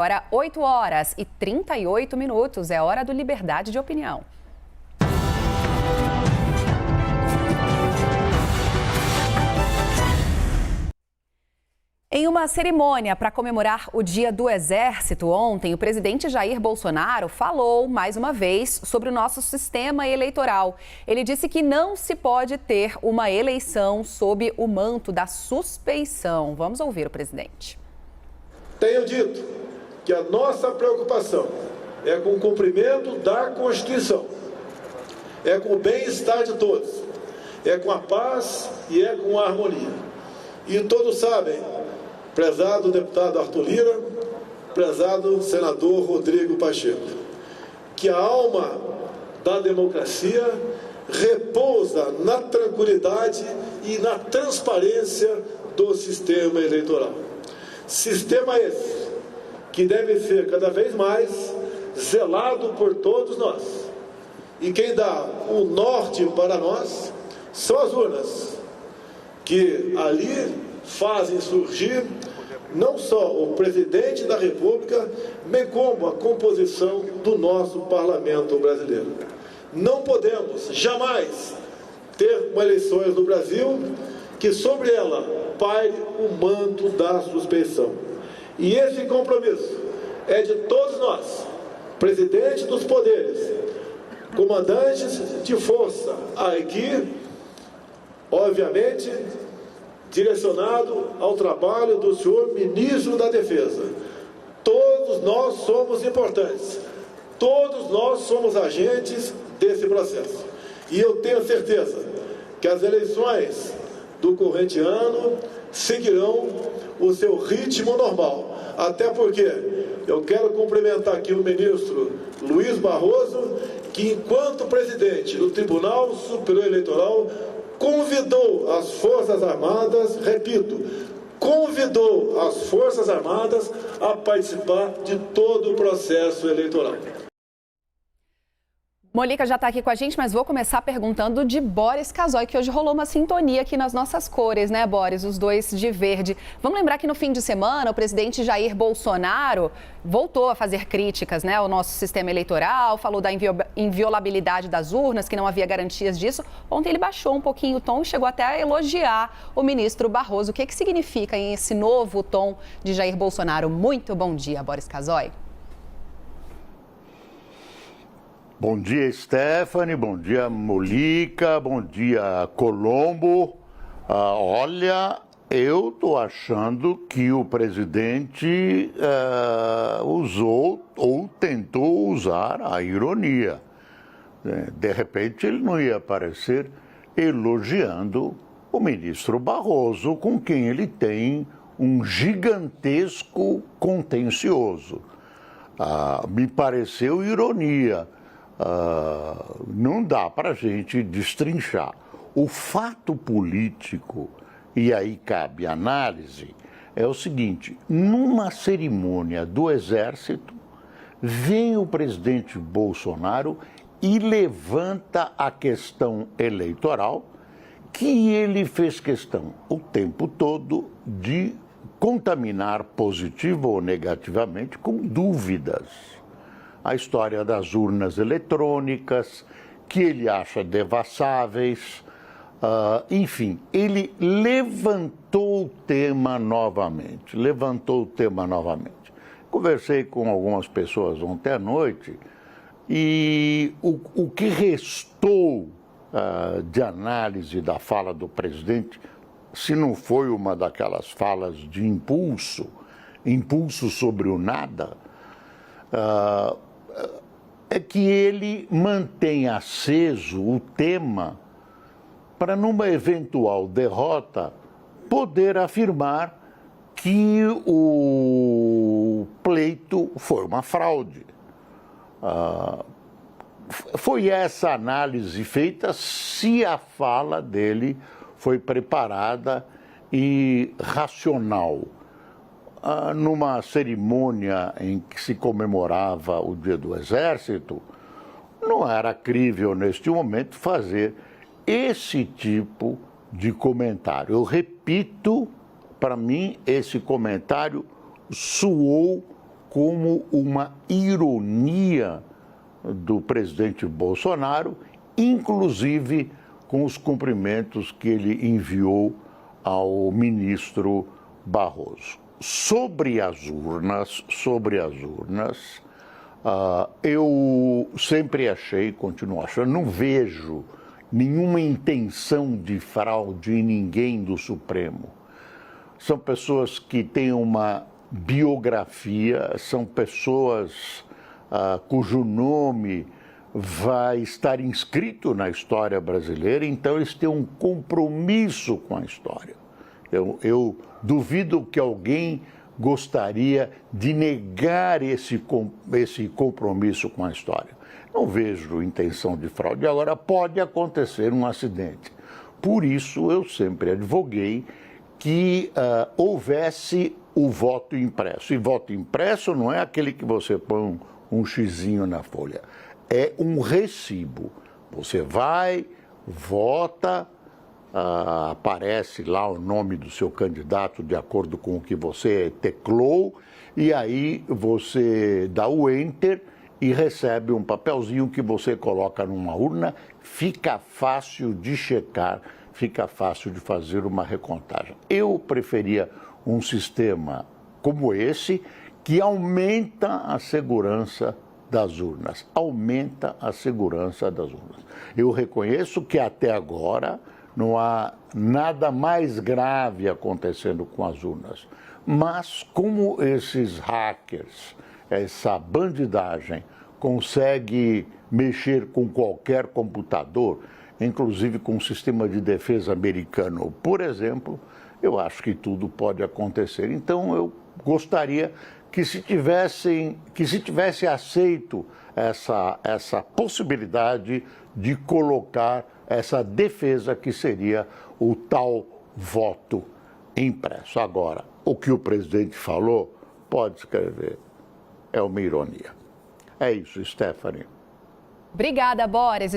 Agora, 8h38, é hora do Liberdade de Opinião. Em uma cerimônia para comemorar o Dia do Exército ontem, o presidente Jair Bolsonaro falou, mais uma vez, sobre o nosso sistema eleitoral. Ele disse que não se pode ter uma eleição sob o manto da suspeição. Vamos ouvir o presidente. Tenho dito que a nossa preocupação é com o cumprimento da Constituição, é com o bem-estar de todos, é com a paz e é com a harmonia. E todos sabem, prezado deputado Arthur Lira, prezado senador Rodrigo Pacheco, que a alma da democracia repousa na tranquilidade e na transparência do sistema eleitoral. Sistema esse que deve ser cada vez mais zelado por todos nós. E quem dá o norte para nós são as urnas, que ali fazem surgir não só o presidente da República, bem como a composição do nosso parlamento brasileiro. Não podemos jamais ter eleições no Brasil que sobre ela paire o manto da suspeição. E esse compromisso é de todos nós, presidente dos poderes, comandantes de força, aqui, obviamente, direcionado ao trabalho do senhor ministro da Defesa. Todos nós somos importantes, todos nós somos agentes desse processo. E eu tenho certeza que as eleições do corrente ano seguirão o seu ritmo normal. Até porque eu quero cumprimentar aqui o ministro Luiz Barroso, que enquanto presidente do Tribunal Superior Eleitoral convidou as Forças Armadas, repito, convidou as Forças Armadas a participar de todo o processo eleitoral. Molica já está aqui com a gente, mas vou começar perguntando de Boris Casoy, que hoje rolou uma sintonia aqui nas nossas cores, né, Boris? Os dois de verde. Vamos lembrar que no fim de semana o presidente Jair Bolsonaro voltou a fazer críticas, né, ao nosso sistema eleitoral, falou da inviolabilidade das urnas, que não havia garantias disso. Ontem ele baixou um pouquinho o tom e chegou até a elogiar o ministro Barroso. O que significa esse novo tom de Jair Bolsonaro? Muito bom dia, Boris Casoy. Bom dia, Stephanie, bom dia, Molica, bom dia, Colombo. Olha, eu estou achando que o presidente usou ou tentou usar a ironia. De repente, ele não ia aparecer elogiando o ministro Barroso, com quem ele tem um gigantesco contencioso. Me pareceu ironia. Não dá para a gente destrinchar. O fato político, e aí cabe análise, é o seguinte: numa cerimônia do Exército, vem o presidente Bolsonaro e levanta a questão eleitoral, que ele fez questão o tempo todo de contaminar positivo ou negativamente com dúvidas. A história das urnas eletrônicas, que ele acha devassáveis, enfim, ele levantou o tema novamente, Conversei com algumas pessoas ontem à noite e o que restou de análise da fala do presidente, se não foi uma daquelas falas de impulso sobre o nada, é que ele mantém aceso o tema para, numa eventual derrota, poder afirmar que o pleito foi uma fraude. Foi essa análise feita se a fala dele foi preparada e racional. Numa cerimônia em que se comemorava o Dia do Exército, não era crível neste momento fazer esse tipo de comentário. Eu repito, para mim, esse comentário soou como uma ironia do presidente Bolsonaro, inclusive com os cumprimentos que ele enviou ao ministro Barroso. Sobre as urnas, eu sempre achei, continuo achando, não vejo nenhuma intenção de fraude em ninguém do Supremo. São pessoas que têm uma biografia, são pessoas cujo nome vai estar inscrito na história brasileira, então eles têm um compromisso com a história. Eu duvido que alguém gostaria de negar esse compromisso com a história. Não vejo intenção de fraude. Agora, pode acontecer um acidente. Por isso, eu sempre advoguei que houvesse o voto impresso. E voto impresso não é aquele que você põe um xizinho na folha. É um recibo. Você vai, vota, aparece lá o nome do seu candidato de acordo com o que você teclou, e aí você dá o enter e recebe um papelzinho que você coloca numa urna. Fica fácil de checar, fica fácil de fazer uma recontagem. Eu preferia um sistema como esse, que aumenta a segurança das urnas. Aumenta a segurança das urnas. Eu reconheço que até agora não há nada mais grave acontecendo com as urnas. Mas como esses hackers, essa bandidagem, consegue mexer com qualquer computador, inclusive com o sistema de defesa americano, por exemplo, eu acho que tudo pode acontecer. Então eu gostaria que se tivesse aceito essa possibilidade de colocar essa defesa que seria o tal voto impresso. Agora, o que o presidente falou, pode escrever, é uma ironia. É isso, Stephanie. Obrigada, Boris.